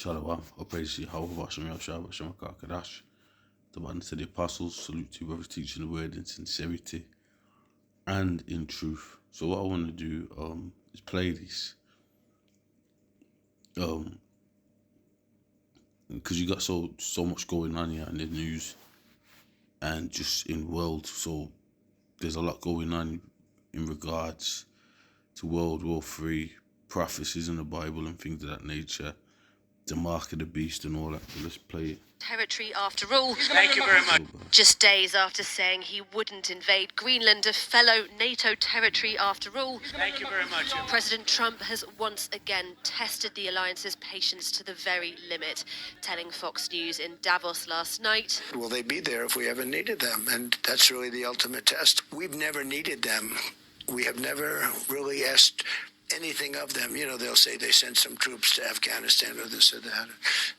Shalom, I praise you, how Hashem Yahshua, Hashem HaKadash. The man to the apostles, salute to whoever's teaching the word in sincerity and in truth. So what I want to do is play this. Because you got so much going on here in the news and just in the world. So there's a lot going on in regards to World War III, prophecies in the Bible and things of that nature. The mark of the beast and all that. So let's play it. Territory after all. Thank you very much. Just days after saying he wouldn't invade Greenland, a fellow NATO territory after all. Thank you very much. President Trump has once again tested the alliance's patience to the very limit, telling Fox News in Davos last night. Will they be there if we ever needed them? And that's really the ultimate test. We've never needed them. We have never really asked anything of them. You know, they'll say they sent some troops to Afghanistan or this or that.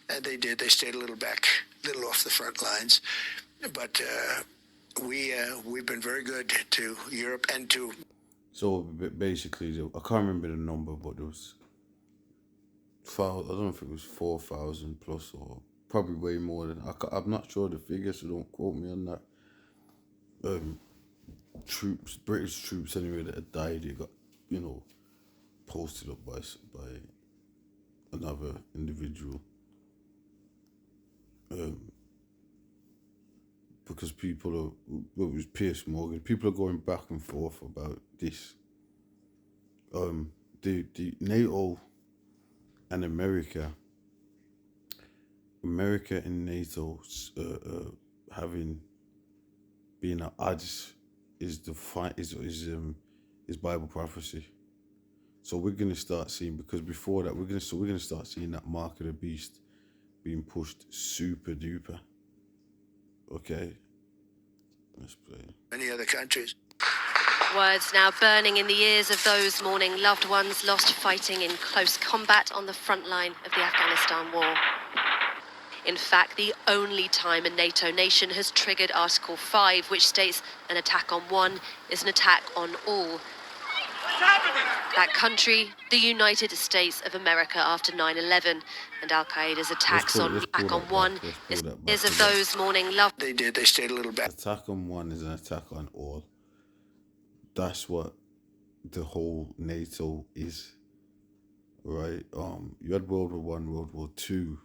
And they did. They stayed a little back, a little off the front lines. But we've been very good to Europe and to... So basically, I can't remember the number, but there was, I don't know if it was 4,000 plus or probably way more than, I'm not sure the figure, so don't quote me on that. Troops, British troops anyway, that had died, they got, posted up by another individual. Because people are, well, it was Piers Morgan, people are going back and forth about this. The NATO and America and NATO having been at odds is Bible prophecy. So we're gonna start seeing, because before that we're gonna start seeing that mark of the beast being pushed super duper. Okay, let's play. Many other countries. Words now burning in the ears of those mourning loved ones lost fighting in close combat on the front line of the Afghanistan war. In fact, the only time a NATO nation has triggered Article 5, which states an attack on one is an attack on all. That country, the United States of America after 9/11, and Al-Qaeda's attacks on one is of those mourning loved. They did. They stayed a little back. Attack on one is an attack on all. That's what the whole NATO is, right? You had World War I, World War II,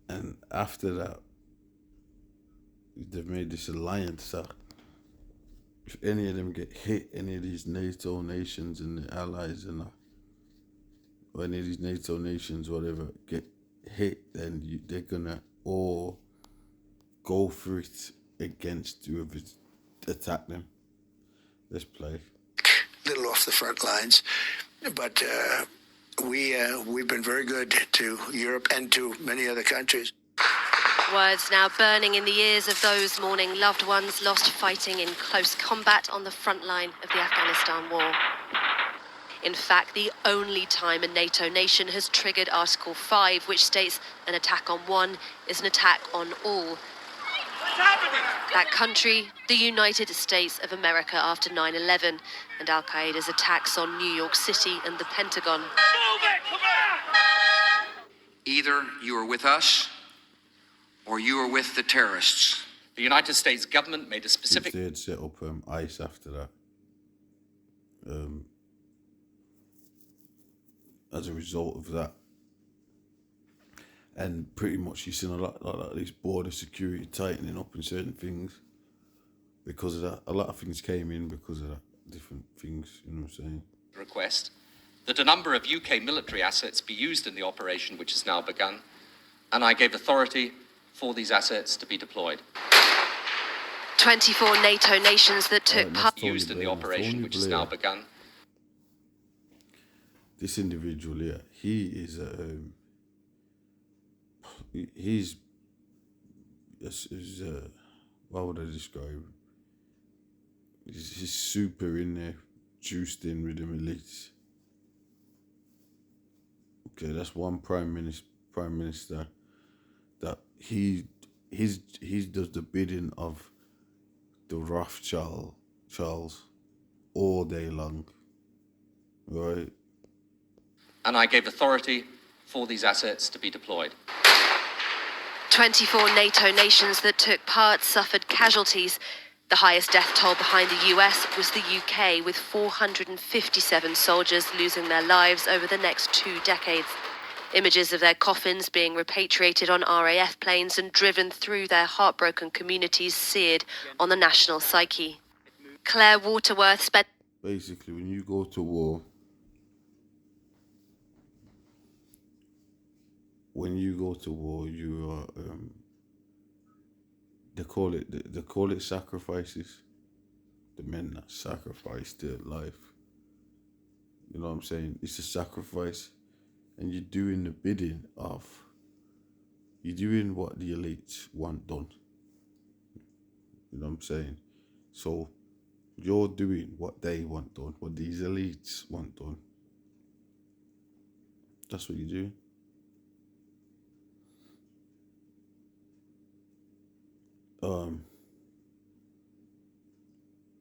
and after that, they've made this alliance that if any of them get hit, any of these NATO nations and the allies and or any of these NATO nations, whatever, get hit, then they're gonna all go for it against whoever attack them. Let's play. A little off the front lines, but we've been very good to Europe and to many other countries. Words now burning in the ears of those mourning loved ones lost fighting in close combat on the front line of the Afghanistan war. In fact, the only time a NATO nation has triggered Article 5, which states an attack on one is an attack on all. That country, the United States of America after 9/11, and Al-Qaeda's attacks on New York City and the Pentagon. Either you are with us, or you are with the terrorists. The United States government made a specific... They'd set up ICE after that. As a result of that. And pretty much you've seen a lot of these border security tightening up in certain things because of that. A lot of things came in because of that. Different things, you know what I'm saying? request that a number of UK military assets be used in the operation which has now begun, and I gave authority for these assets to be deployed. 24 NATO nations that took part Used in the operation which has now begun. This individual here, he is what would I describe him? He's super in there, juiced in with them elites. Okay, that's one prime minister that he does the bidding of the Rothschilds all day long, right? and I gave authority for these assets to be deployed. 24 NATO nations that took part suffered casualties. The highest death toll behind the US was the UK, with 457 soldiers losing their lives over the next 2 decades. Images of their coffins being repatriated on RAF planes and driven through their heartbroken communities seared on the national psyche. Claire Waterworth spent... Basically, when you go to war, you are they call it sacrifices. The men that sacrifice their life. You know what I'm saying? It's a sacrifice, and you're doing the bidding of. You're doing what the elites want done. You know what I'm saying? So you're doing what they want done, what these elites want done. That's what you're doing.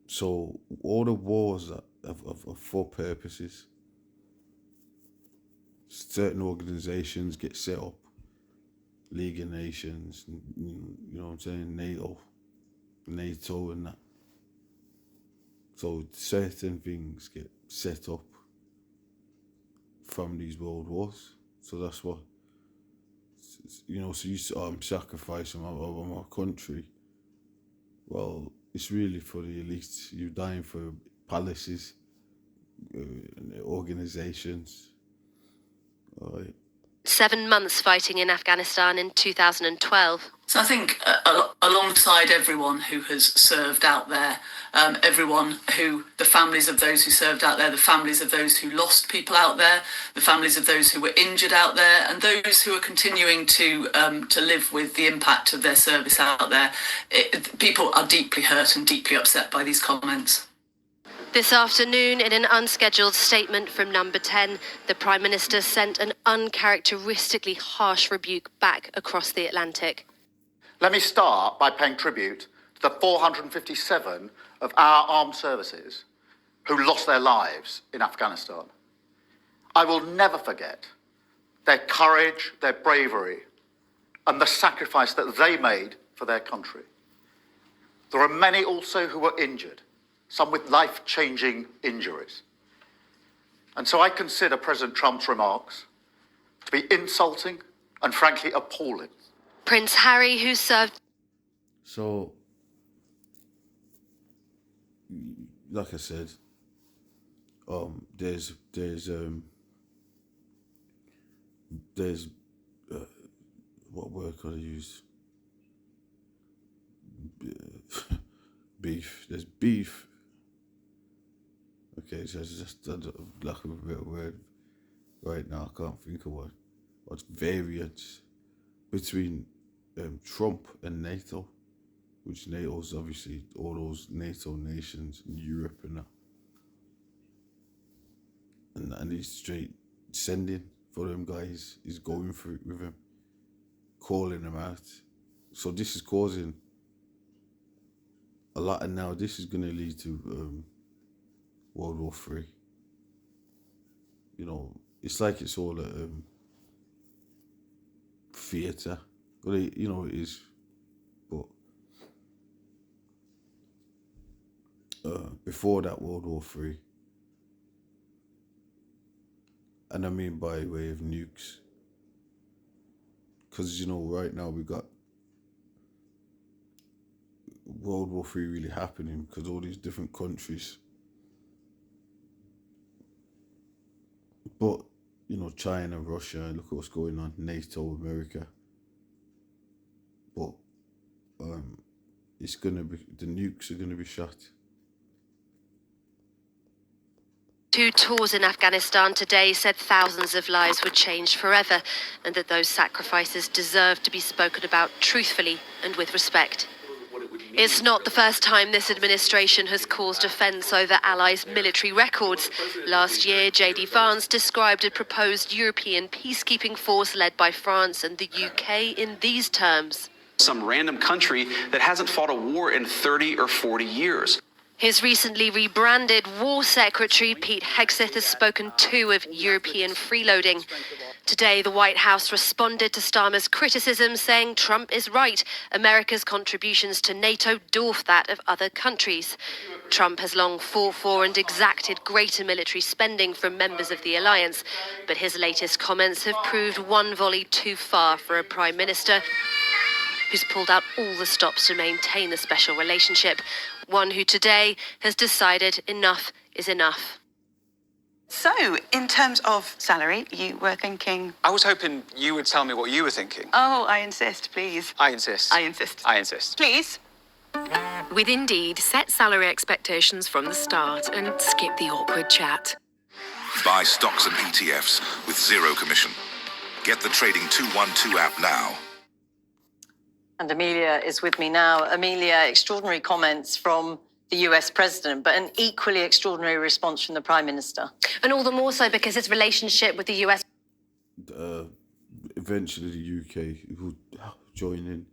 So all the wars that are for purposes. Certain organizations get set up. League of Nations, you know what I'm saying, NATO and that. So certain things get set up from these world wars. So that's what, you know, so you sacrificing my country. Well, it's really for the elites. You're dying for palaces, organizations. All right. 7 months fighting in Afghanistan in 2012. So I think alongside everyone who has served out there, the families of those who served out there, the families of those who lost people out there, the families of those who were injured out there, and those who are continuing to live with the impact of their service out there, people are deeply hurt and deeply upset by these comments. This afternoon, in an unscheduled statement from Number 10, the Prime Minister sent an uncharacteristically harsh rebuke back across the Atlantic. Let me start by paying tribute to the 457 of our armed services who lost their lives in Afghanistan. I will never forget their courage, their bravery, and the sacrifice that they made for their country. There are many also who were injured, some with life-changing injuries. And so I consider President Trump's remarks to be insulting and frankly appalling. Prince Harry, who served... So, like I said, there's what word could I use? Beef. There's beef. Okay, so it's just lack of a better word right now. I can't think of one. What's variance between Trump and NATO, which NATO's obviously all those NATO nations in Europe and that. And he's straight sending for them guys. He's going for it with him, calling them out. So this is causing a lot, and now this is going to lead to World War III. You know, it's like it's all a theatre. Well, you know, it is. But before that, World War III, and I mean by way of nukes, because, you know, right now we got World War III really happening because all these different countries. But, you know, China, Russia, look at what's going on, NATO, America. But it's going to be, the nukes are going to be shot. 2 tours in Afghanistan today said thousands of lives were changed forever, and that those sacrifices deserve to be spoken about truthfully and with respect. It's not the first time this administration has caused offence over allies' military records. Last year, J.D. Vance described a proposed European peacekeeping force led by France and the UK in these terms. Some random country that hasn't fought a war in 30 or 40 years. His recently rebranded War Secretary, Pete Hegseth, has spoken too of European freeloading. Today, the White House responded to Starmer's criticism, saying Trump is right. America's contributions to NATO dwarf that of other countries. Trump has long fought for and exacted greater military spending from members of the alliance, but his latest comments have proved one volley too far for a prime minister who's pulled out all the stops to maintain the special relationship, one who today has decided enough is enough. So, in terms of salary, you were thinking... I was hoping you would tell me what you were thinking. Oh, I insist, please. I insist. I insist. I insist. Please. With Indeed, set salary expectations from the start and skip the awkward chat. Buy stocks and ETFs with zero commission. Get the Trading 212 app now. And Amelia is with me now. Amelia, extraordinary comments from the US president, but an equally extraordinary response from the Prime Minister. And all the more so because his relationship with the US... Eventually the UK would join in.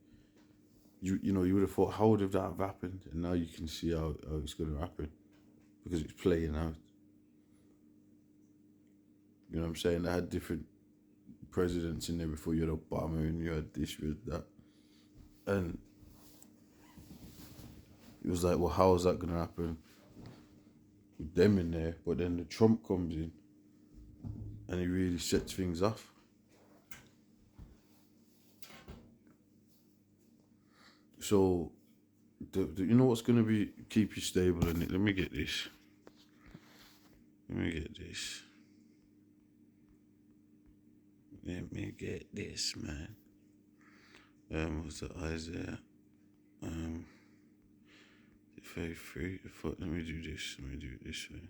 You know, you would have thought, how would that have happened? And now you can see how it's going to happen. Because it's playing out. You know what I'm saying? They had different presidents in there before. You had Obama and you had this, you had that. And it was like, well, how is that going to happen with them in there? But then the Trump comes in and he really sets things off. So, you know what's going to keep you stable in it? Let me get this. Let me get this, man. What's that, Isaiah? 33. Let me do this. Let me do it this way.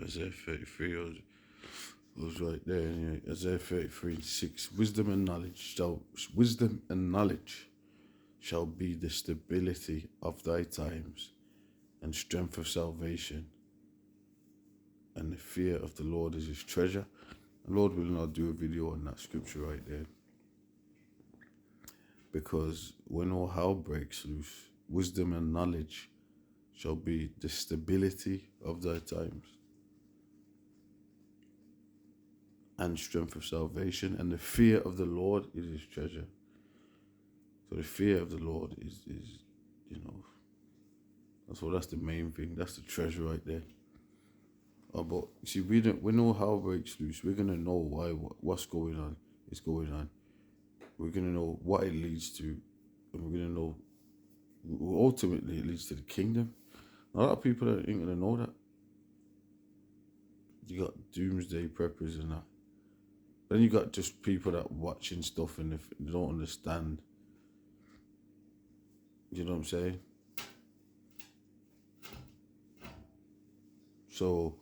Isaiah 33 was right there. Anyway, Isaiah 33:6. Wisdom and knowledge shall be the stability of thy times, and strength of salvation. And the fear of the Lord is his treasure. The Lord will not do a video on that scripture right there, because when all hell breaks loose, wisdom and knowledge shall be the stability of thy times, and strength of salvation, and the fear of the Lord is his treasure. So the fear of the Lord is you know, that's the main thing. That's the treasure right there. But see, when all hell breaks loose, we're gonna know what's going on is going on. We're gonna know what it leads to, and we're gonna know ultimately it leads to the kingdom. A lot of people ain't gonna know that. You got doomsday preppers and that. Then you got just people that watching stuff and they don't understand. You know what I'm saying? So,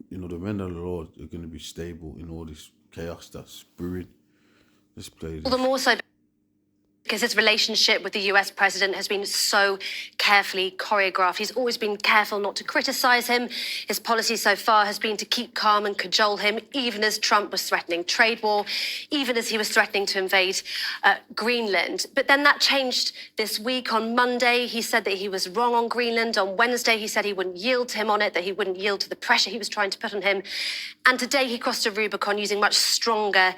you know, the men of the Lord are going to be stable in all this chaos that's brewing. Let's play this. All the more so because his relationship with the US president has been so carefully choreographed. He's always been careful not to criticize him. His policy so far has been to keep calm and cajole him, even as Trump was threatening trade war, even as he was threatening to invade Greenland. But then that changed this week. On Monday, he said that he was wrong on Greenland. On Wednesday, he said he wouldn't yield to him on it, that he wouldn't yield to the pressure he was trying to put on him. And today he crossed a Rubicon using much stronger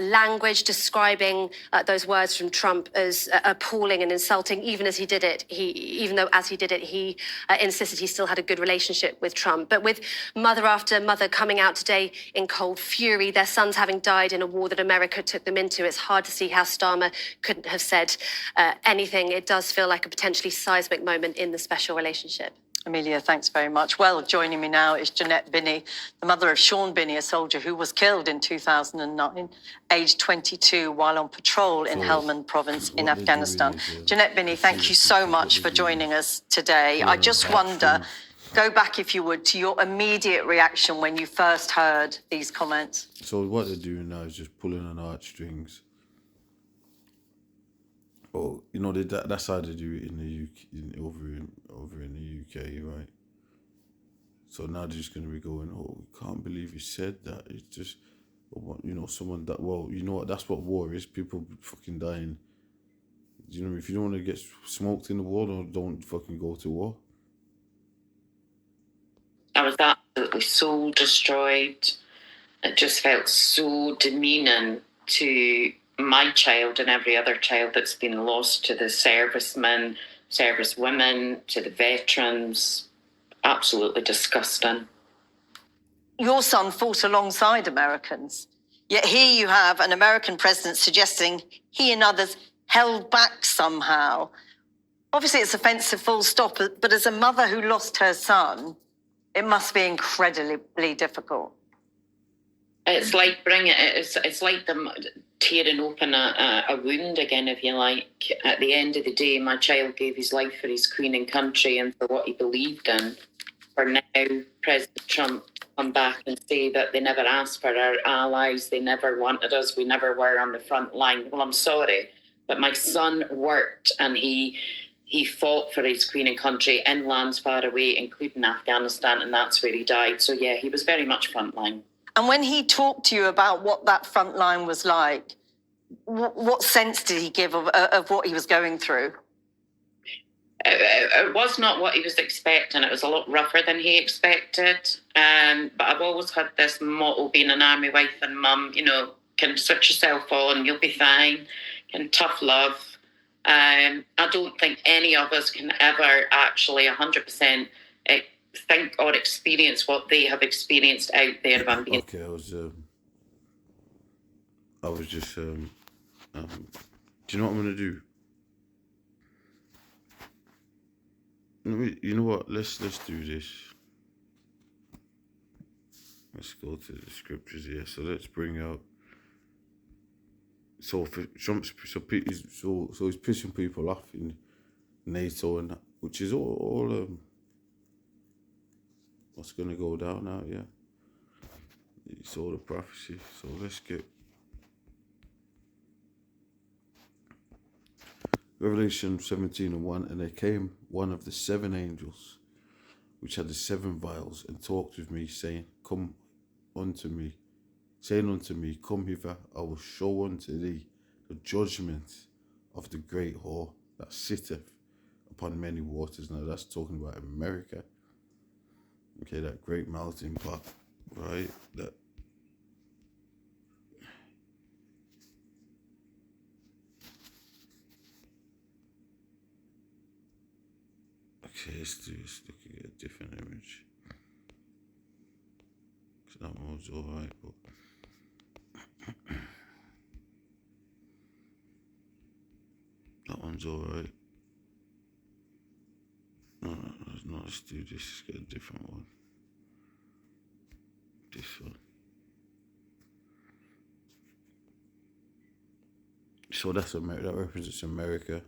language, describing those words from Trump as appalling and insulting. Even as he did it, he insisted he still had a good relationship with Trump. But with mother after mother coming out today in cold fury, their sons having died in a war that America took them into, it's hard to see how Starmer couldn't have said anything. It does feel like a potentially seismic moment in the special relationship. Amelia, thanks very much. Well, joining me now is Jeanette Binney, the mother of Sean Binney, a soldier who was killed in 2009, aged 22, while on patrol in Helmand province in Afghanistan. Jeanette Binney, thank you so much for joining us today. I just wonder, go back, if you would, to your immediate reaction when you first heard these comments. So what they're doing now is just pulling on heartstrings. Oh, you know, that's how they do it in the UK, over in the UK, right? So now they're just going to be going, oh, we can't believe you said that. It's just, you know, someone that, well, you know what, that's what war is. People fucking dying. You know, if you don't want to get smoked in the war, don't fucking go to war. I was absolutely soul destroyed. It just felt so demeaning to my child and every other child that's been lost, to the servicemen, servicewomen, to the veterans. Absolutely disgusting. Your son fought alongside Americans, yet here you have an American president suggesting he and others held back somehow. Obviously, it's offensive, full stop, but as a mother who lost her son, it must be incredibly difficult. It's like it's like them tearing open a wound again, if you like. At the end of the day, my child gave his life for his queen and country and for what he believed in. For now, President Trump to come back and say that they never asked for our allies, they never wanted us, we never were on the front line. Well, I'm sorry, but my son worked and he fought for his queen and country in lands far away, including Afghanistan, and that's where he died. So yeah, he was very much frontline. And when he talked to you about what that front line was like, what sense did he give of what he was going through? It was not what he was expecting. It was a lot rougher than he expected. But I've always had this motto, being an army wife and mum, you know, can switch yourself on, you'll be fine, can tough love. I don't think any of us can ever actually 100% think or experience what they have experienced out there. If I'm being okay, I was just, do you know what I'm going to do? You know what? Let's do this. Let's go to the scriptures here. So let's bring out. So for Trump's, so he's pissing people off in NATO and that, which is all what's going to go down now. Yeah, it's all the prophecy. So let's get Revelation 17:1, and there came one of the 7 angels, which had the 7 vials, and talked with me, saying, Come unto me, saying unto me, Come hither, I will show unto thee the judgment of the great whore that sitteth upon many waters. Now that's talking about America. Okay, that great melting pot, right? That okay, let's look at a different image. That one's alright, but that one's alright. No, let's do this. Let's get a different one. This one. So that's America. That represents America.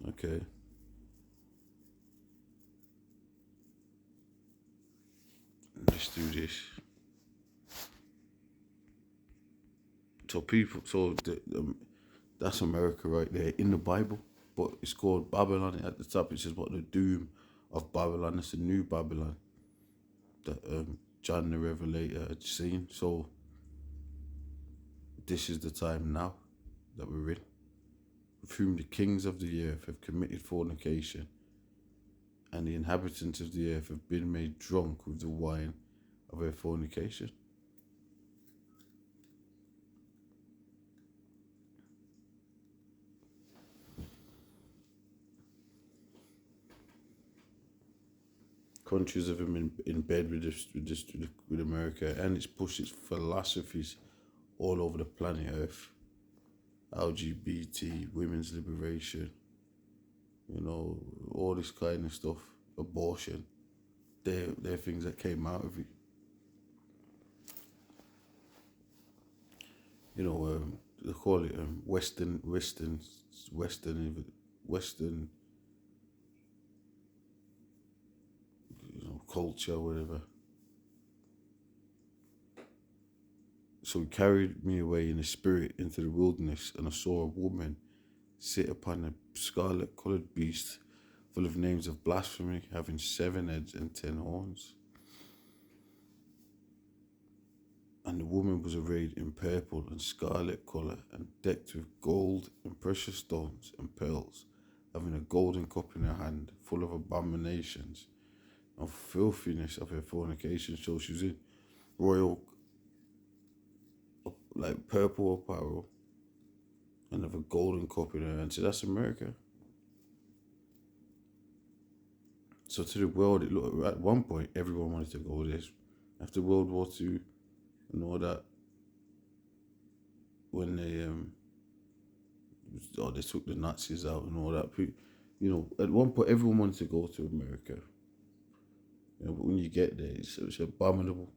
Okay. Let's do this. So that's America right there in the Bible, but it's called Babylon. At the top it says what the doom of Babylon. It's a new Babylon that John the Revelator had seen. So this is the time now that we're in, with whom the kings of the earth have committed fornication, and the inhabitants of the earth have been made drunk with the wine of their fornication. Countries have been in bed with America, and it's pushed its philosophies all over the planet Earth. LGBT, women's liberation, you know, all this kind of stuff, abortion. They're things that came out of it. You know, they call it Western culture, whatever. So he carried me away in the spirit into the wilderness, and I saw a woman sit upon a scarlet-coloured beast full of names of blasphemy, having 7 heads and 10 horns. And the woman was arrayed in purple and scarlet colour, and decked with gold and precious stones and pearls, having a golden cup in her hand, full of abominations and filthiness of her fornication. So she was in royal, like, purple apparel, and have a golden cup in her hand. So that's America. So to the world, it looked, at one point, everyone wanted to go there. After World War II and all that, when they took the Nazis out and all that, you know, at one point, everyone wanted to go to America. You know, but when you get there, it's abominable.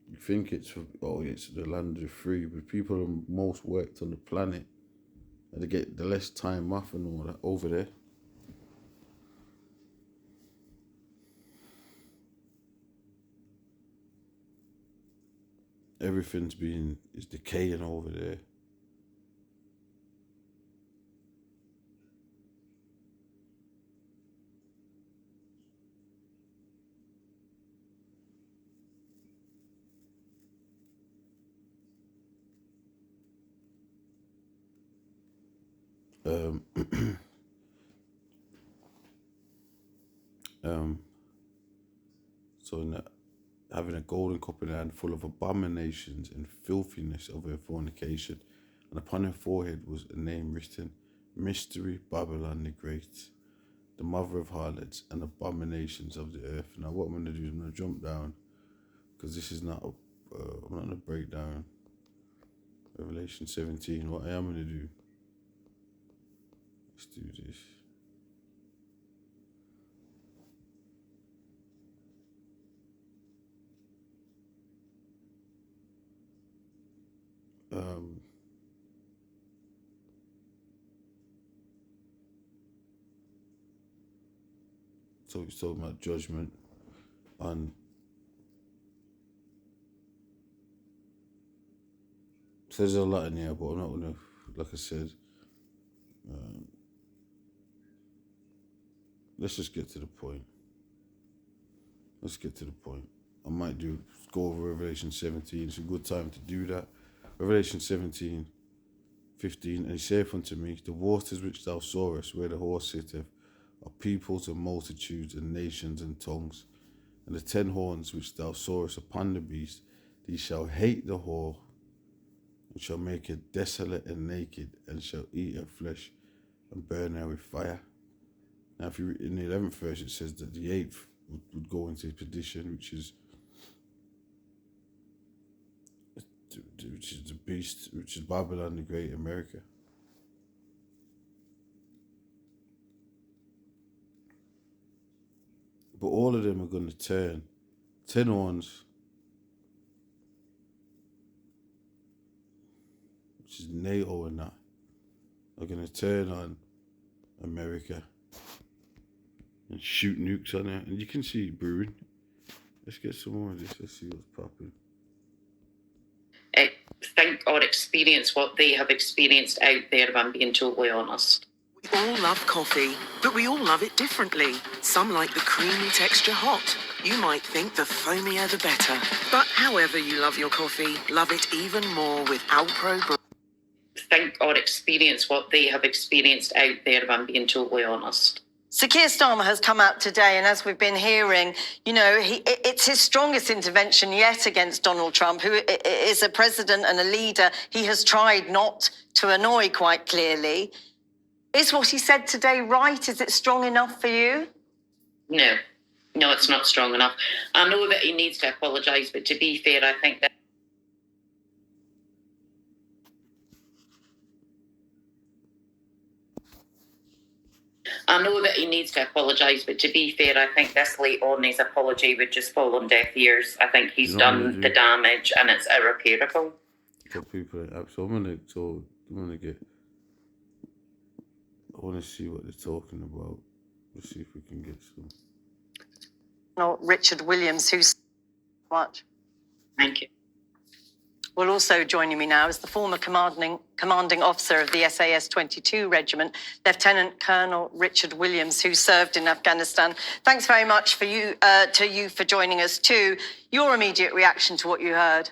You think it's the land of the free, but people are most worked on the planet, and they get the less time off and all that over there. Everything's is decaying over there. So in that, having a golden cup in her hand full of abominations and filthiness of her fornication, and upon her forehead was a name written, Mystery Babylon the Great, the mother of harlots and abominations of the earth. Now what I'm going to do is I'm going to jump down, because this is not I'm not going to break down Revelation 17. What I am going to do, let's do this. So he's talking about judgment on. So there's a lot in here, but I'm not gonna, like I said, let's just get to the point. Let's get to the point. I might go over Revelation 17. It's a good time to do that. Revelation 17, 15. And he saith unto me, the waters which thou sawest, where the horse sitteth, are peoples and multitudes and nations and tongues. And the 10 horns which thou sawest upon the beast, these shall hate the whore, and shall make her desolate and naked, and shall eat her flesh, and burn her with fire. Now, if you read in the 11th verse, it says that the 8th would go into perdition, which is the beast, which is Babylon the Great, America. But all of them are going to turn. 10 horns, which is NATO and that, are going to turn on America and shoot nukes on it. And you can see it brewing. Let's get some more of this. Let's see what's popping. Think or experience what they have experienced out there, if I'm being totally honest. We all love coffee, but we all love it differently. Some like the creamy texture hot. You might think the foamier the better. But however you love your coffee, love it even more with Alpro. Think or experience what they have experienced out there, if I'm being totally honest. So Keir Starmer has come out today, and as we've been hearing, you know, it's his strongest intervention yet against Donald Trump, who is a president and a leader he has tried not to annoy, quite clearly. Is what he said today right? Is it strong enough for you? No, it's not strong enough. I know that he needs to apologise, but to be fair, I think that I think this late on his apology would just fall on deaf ears. I think he's done the damage and it's irreparable. For people, so I'm gonna get. I want to see what they're talking about. Let's see if we can get some. Richard Williams, who's much. Thank you. Well, also joining me now is the former commanding officer of the SAS 22 Regiment, Lieutenant Colonel Richard Williams, who served in Afghanistan. Thanks very much for you for joining us too. Your immediate reaction to what you heard?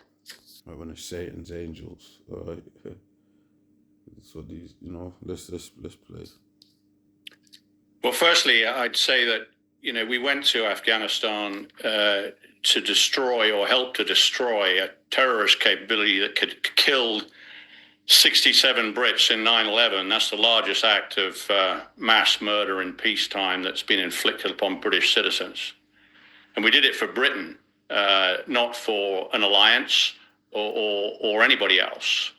I want to Satan's angels. All right. So these, let's play. Well, firstly, I'd say that we went to Afghanistan to destroy or help to destroy a terrorist capability that killed 67 Brits in 9/11. That's the largest act of mass murder in peacetime that's been inflicted upon British citizens. And we did it for Britain, not for an alliance or anybody else.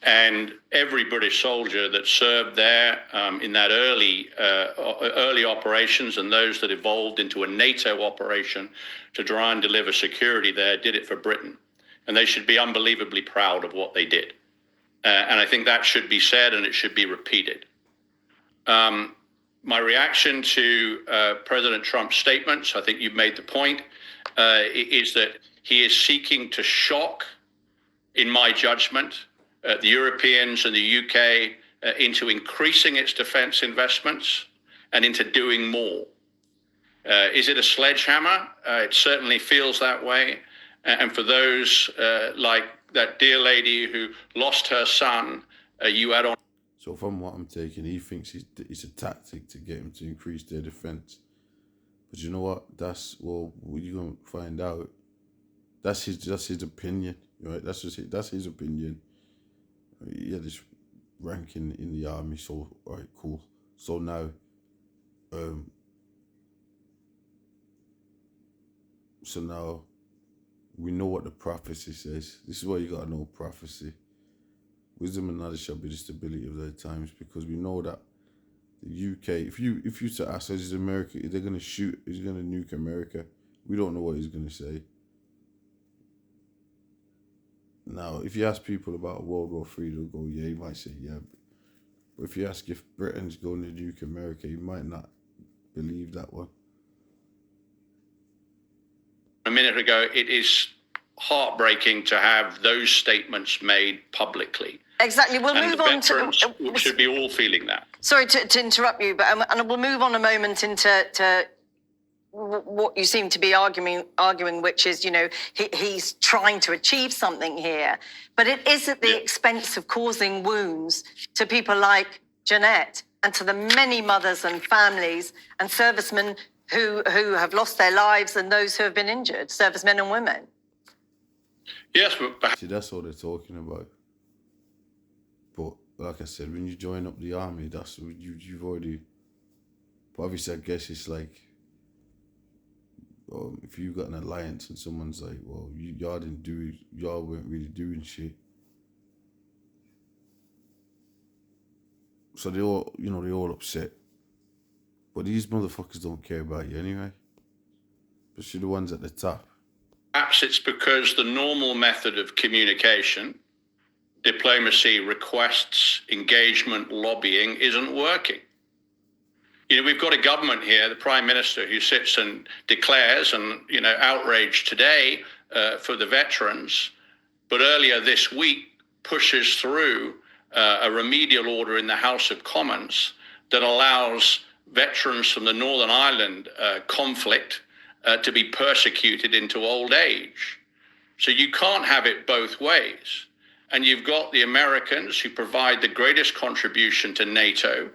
And every British soldier that served there in that early operations and those that evolved into a NATO operation to try and deliver security there did it for Britain. And they should be unbelievably proud of what they did. And I think that should be said and it should be repeated. My reaction to President Trump's statements, I think you've made the point, is that he is seeking to shock, in my judgment, the Europeans and the UK into increasing its defence investments and into doing more. Is it a sledgehammer? It certainly feels that way. And for those like that dear lady who lost her son, you add on. So from what I'm taking, he thinks it's a tactic to get him to increase their defence. But you know what? What you're going to find out. That's his opinion, right? That's his opinion. He had this ranking in the army, so all right, cool. So now, we know what the prophecy says. This is why you gotta know prophecy. Wisdom and knowledge shall be the stability of their times, because we know that the UK, if you to ask us, is America, they're gonna shoot, he's gonna nuke America. We don't know what he's gonna say. Now, if you ask people about World War III, they'll go, yeah, he might say, yeah. But if you ask if Britain's going to nuke America, you might not believe that one. A minute ago, it is heartbreaking to have those statements made publicly. Exactly. We'll and move the on to. veterans should be all feeling that. Sorry to interrupt you, but and we'll move on a moment into what you seem to be arguing, which is, he's trying to achieve something here, but it is at the expense of causing wounds to people like Jeanette and to the many mothers and families and servicemen who have lost their lives and those who have been injured, servicemen and women. Yes, see, that's all they're talking about. But like I said, when you join up the army, that's what you've already. But obviously, I guess it's like, if you got an alliance and someone's like, well, y'all weren't really doing shit. So they all upset. But these motherfuckers don't care about you anyway. Especially the ones at the top. Perhaps it's because the normal method of communication, diplomacy, requests, engagement, lobbying, isn't working. We've got a government here, the Prime Minister, who sits and declares and, outrage today for the veterans, but earlier this week pushes through a remedial order in the House of Commons that allows veterans from the Northern Ireland conflict to be persecuted into old age. So you can't have it both ways. And you've got the Americans who provide the greatest contribution to NATO,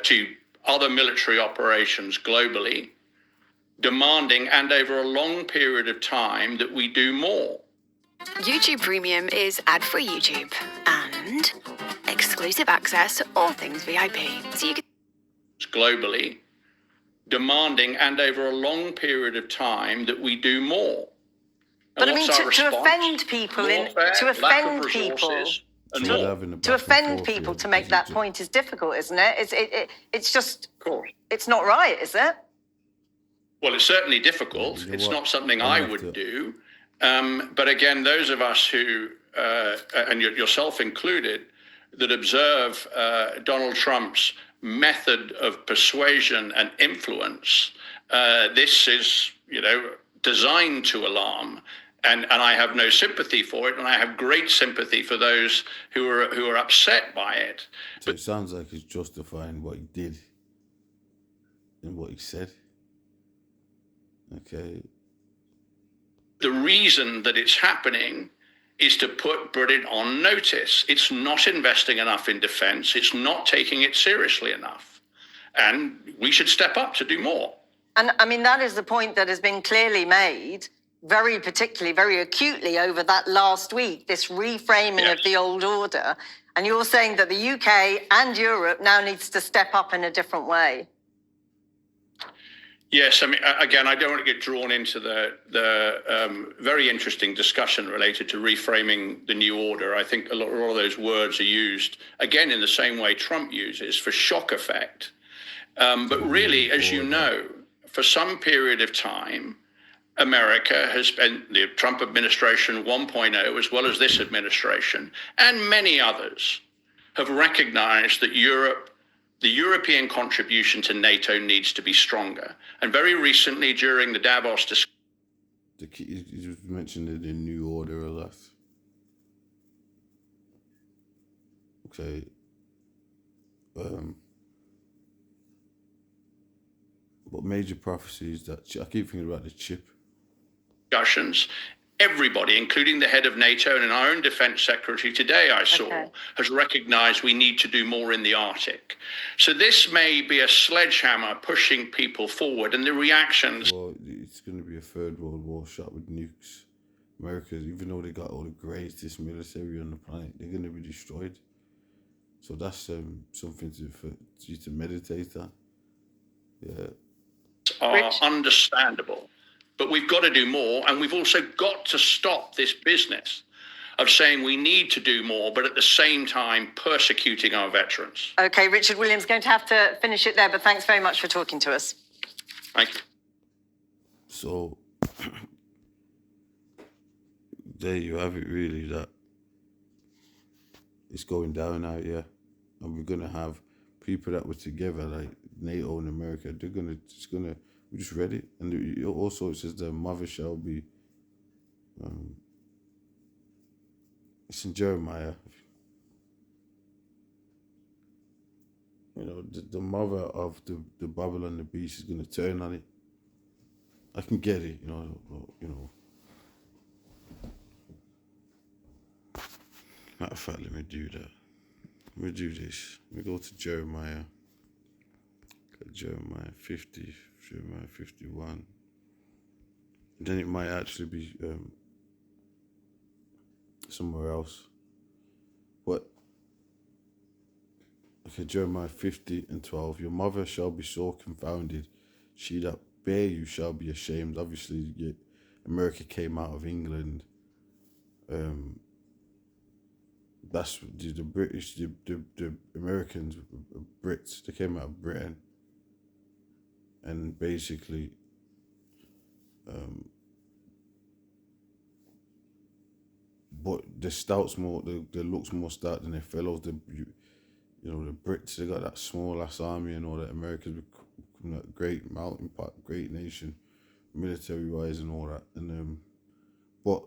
to other military operations globally, demanding, and over a long period of time, that we do more. YouTube Premium is ad-free YouTube and exclusive access to all things VIP. So you can... Globally, demanding, and over a long period of time, that we do more. But I mean, to offend people, to offend people to make that point is difficult, isn't it? It's just, it's not right, is it? Well, it's certainly difficult. It's not something I would do. But again, those of us who, and yourself included, that observe Donald Trump's method of persuasion and influence, this is, designed to alarm. And I have no sympathy for it, and I have great sympathy for those who are upset by it. So it sounds like he's justifying what he did and what he said. Okay. The reason that it's happening is to put Britain on notice. It's not investing enough in defence. It's not taking it seriously enough. And we should step up to do more. And I mean, that is the point that has been clearly made, very particularly, very acutely over that last week, this reframing of the old order. And you're saying that the UK and Europe now needs to step up in a different way. Yes, I mean, again, I don't want to get drawn into the very interesting discussion related to reframing the new order. I think a lot of those words are used, again, in the same way Trump uses, for shock effect. But really, as you know, for some period of time, America has been, the Trump administration 1.0, as well as this administration, and many others, have recognized that the European contribution to NATO needs to be stronger. And very recently, during the Davos discussion, You mentioned the new order a lot. Okay. What major prophecies that I keep thinking about the chip. discussions, everybody, including the head of NATO and our own defense secretary today, I saw, has recognized we need to do more in the Arctic. So this may be a sledgehammer pushing people forward, and the reactions. Well, it's going to be a third world war shot with nukes. America, even though they got all the greatest military on the planet, they're going to be destroyed. So that's something for you to meditate on. Yeah. Are understandable. But we've got to do more, and we've also got to stop this business of saying we need to do more, but at the same time persecuting our veterans. Okay, Richard Williams, going to have to finish it there, but thanks very much for talking to us. Thank you. So, there you have it, really, that it's going down now, yeah. And we're going to have people that were together, like NATO and America, we just read it. And also it says the mother shall be, it's in Jeremiah. You know, the mother of the Babylon, the beast, is going to turn on it. I can get it, you know. Matter of fact, let me do that. Let me do this. Let me go to Jeremiah. Jeremiah 50, Jeremiah 51. And then it might actually be somewhere else. But, okay, Jeremiah 50 and 12. Your mother shall be so confounded. She that bare you shall be ashamed. Obviously, America came out of England. That's the British, the Americans, Brits, they came out of Britain. And basically, but the stouts more, the looks more stout than their fellows. The Brits, they got that small ass army and all that. America's become that great mountain pot, great nation, military wise and all that. And but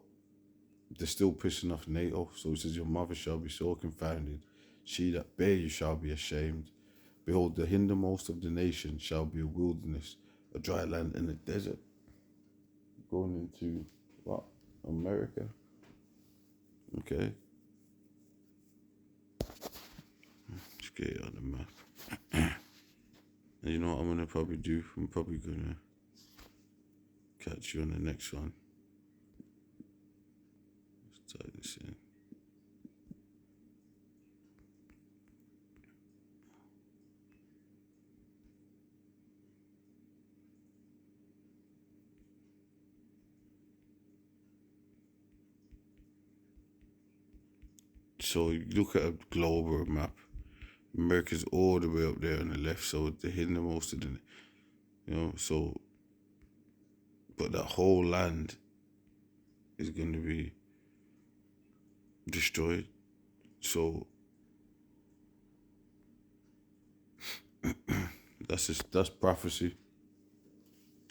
they're still pissing off NATO. So it says, your mother shall be so confounded, she that bare you shall be ashamed. Behold, the hindermost of the nation shall be a wilderness, a dry land and a desert. Going into what? America. Okay. Let's get it on the map. And you know what I'm gonna probably do? I'm probably gonna catch you on the next one. Let's type this in. So you look at a global map. America's all the way up there on the left, so they're hitting the most of the, so, but that whole land is going to be destroyed. So that's prophecy.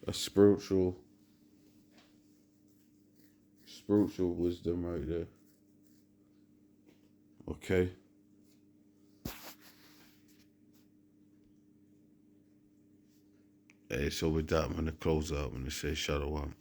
That's spiritual spiritual wisdom right there. Okay. Hey, so with that, I'm going to close out. I'm going to say Shalom.